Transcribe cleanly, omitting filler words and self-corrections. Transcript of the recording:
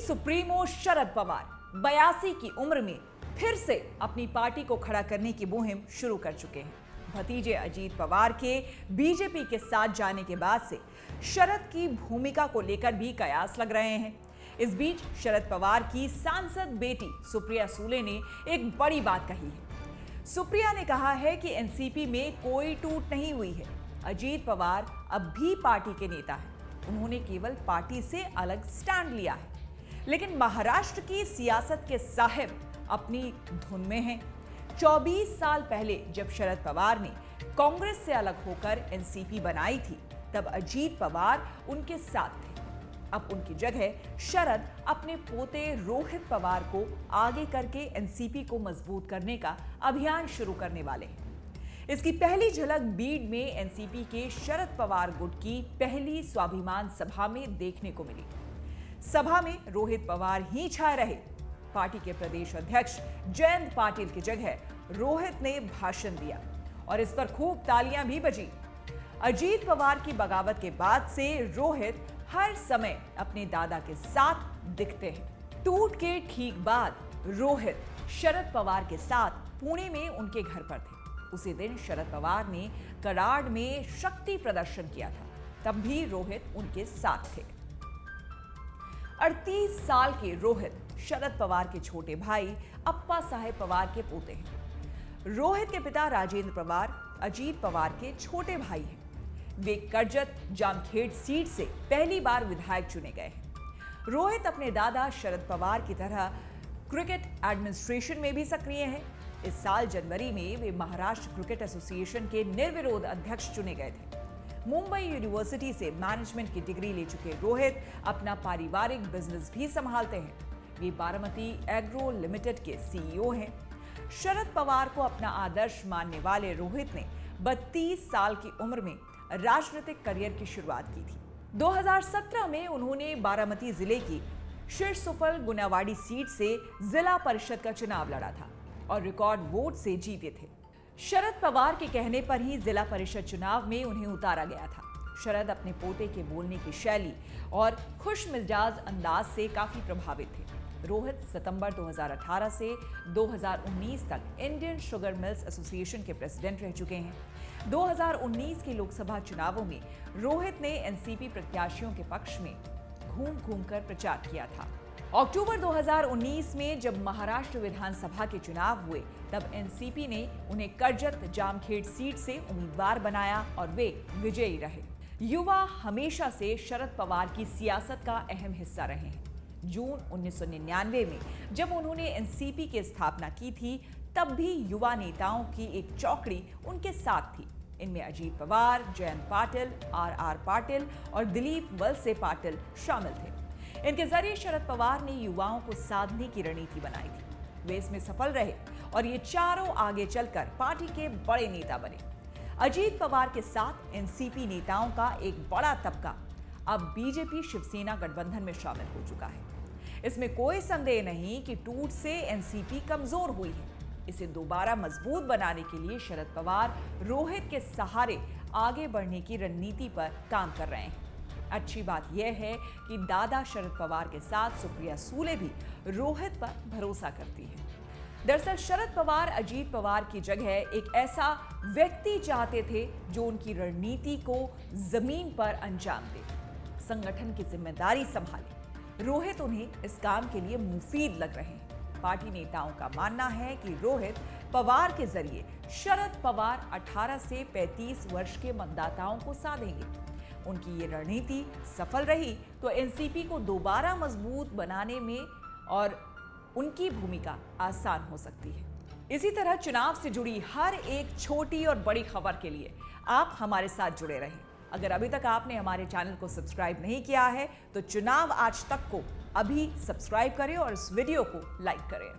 Supremo Sharad Pawar 82 की उम्र में फिर से अपनी पार्टी को खड़ा करने की मुहिम शुरू कर चुके हैं। भतीजे अजीत पवार के बीजेपी के साथ जाने के बाद से शरद की भूमिका को लेकर भी कयास लग रहे हैं। इस बीच शरद पवार की सांसद बेटी सुप्रिया सूले ने एक बड़ी बात कही है। सुप्रिया ने कहा है कि एनसीपी में कोई टूट नहीं हुई है। अजीत पवार अब भी पार्टी के नेता हैं। उन्होंने केवल पार्टी से अलग स्टैंड लिया है, लेकिन महाराष्ट्र की सियासत के साहिब अपनी धुन में हैं। 24 साल पहले जब शरद पवार ने कांग्रेस से अलग होकर एनसीपी बनाई थी, तब अजीत पवार उनके साथ थे। अब उनकी जगह शरद अपने पोते रोहित पवार को आगे करके एनसीपी को मजबूत करने का अभियान शुरू करने वाले हैं। इसकी पहली झलक बीड में एनसीपी के शरद पवार गुट की पहली स्वाभिमान सभा में देखने को मिली। सभा में रोहित पवार ही छाए रहे। पार्टी के प्रदेश अध्यक्ष जयंत पाटिल की जगह रोहित ने भाषण दिया और इस पर खूब तालियां भी बजी। अजीत पवार की बगावत के बाद से रोहित हर समय अपने दादा के साथ दिखते हैं। टूट के ठीक बाद रोहित शरद पवार के साथ पुणे में उनके घर पर थे। उसी दिन शरद पवार ने कराड़ में शक्ति प्रदर्शन किया था, तब भी रोहित उनके साथ थे। 38 साल के रोहित शरद पवार के छोटे भाई अप्पा साहेब पवार के पोते हैं। रोहित के पिता राजेंद्र पवार अजीत पवार के छोटे भाई हैं। वे कर्जत जामखेड़ सीट से पहली बार विधायक चुने गए हैं। रोहित अपने दादा शरद पवार की तरह क्रिकेट एडमिनिस्ट्रेशन में भी सक्रिय हैं। इस साल जनवरी में वे महाराष्ट्र क्रिकेट एसोसिएशन के निर्विरोध अध्यक्ष चुने गए थे। मुंबई यूनिवर्सिटी से मैनेजमेंट की डिग्री ले चुके रोहित अपना पारिवारिक बिजनेस भी संभालते हैं। वे बारामती एग्रो लिमिटेड के सीईओ हैं। शरद पवार को अपना आदर्श मानने वाले रोहित ने 32 साल की उम्र में राजनीतिक करियर की शुरुआत की थी। 2017 में उन्होंने बारामती जिले की शिरसुफल गुनावाड़ी सीट से जिला परिषद का चुनाव लड़ा था और रिकॉर्ड वोट से जीते थे। शरद पवार के कहने पर ही जिला परिषद चुनाव में उन्हें उतारा गया था। शरद अपने पोते के बोलने की शैली और खुश मिजाज अंदाज से काफी प्रभावित थे। रोहित सितंबर 2018 से 2019 तक इंडियन शुगर मिल्स एसोसिएशन के प्रेसिडेंट रह चुके हैं। 2019 के लोकसभा चुनावों में रोहित ने एनसीपी प्रत्याशियों के पक्ष में घूम कर प्रचार किया था। अक्टूबर 2019 में जब महाराष्ट्र विधानसभा के चुनाव हुए, तब एनसीपी ने उन्हें कर्जत जामखेड़ सीट से उम्मीदवार बनाया और वे विजयी रहे। युवा हमेशा से शरद पवार की सियासत का अहम हिस्सा रहे हैं। जून 1999 में जब उन्होंने एनसीपी की स्थापना की थी, तब भी युवा नेताओं की एक चौकड़ी उनके साथ थी। इनमें अजीत पवार, जयंत पाटिल, आर पाटिल और दिलीप वलसे पाटिल शामिल थे। इनके जरिए शरद पवार ने युवाओं को साधने की रणनीति बनाई थी। वे इसमें सफल रहे और ये चारों आगे चलकर पार्टी के बड़े नेता बने। अजीत पवार के साथ एनसीपी नेताओं का एक बड़ा तबका अब बीजेपी शिवसेना गठबंधन में शामिल हो चुका है। इसमें कोई संदेह नहीं कि टूट से एनसीपी कमजोर हुई है। इसे दोबारा मजबूत बनाने के लिए शरद पवार रोहित के सहारे आगे बढ़ने की रणनीति पर काम कर रहे हैं। अच्छी बात यह है कि दादा शरद पवार के साथ सुप्रिया सूले भी रोहित पर भरोसा करती है। दरअसल शरद पवार अजीत पवार की जगह एक ऐसा व्यक्ति चाहते थे जो उनकी रणनीति को जमीन पर अंजाम दे, संगठन की जिम्मेदारी संभाले। रोहित उन्हें इस काम के लिए मुफीद लग रहे हैं। पार्टी नेताओं का मानना है कि रोहित पवार के जरिए शरद पवार 18 से 35 वर्ष के मतदाताओं को साधेंगे। उनकी ये रणनीति सफल रही तो एनसीपी को दोबारा मजबूत बनाने में और उनकी भूमिका आसान हो सकती है। इसी तरह चुनाव से जुड़ी हर एक छोटी और बड़ी खबर के लिए आप हमारे साथ जुड़े रहें। अगर अभी तक आपने हमारे चैनल को सब्सक्राइब नहीं किया है तो चुनाव आज तक को अभी सब्सक्राइब करें और इस वीडियो को लाइक करें।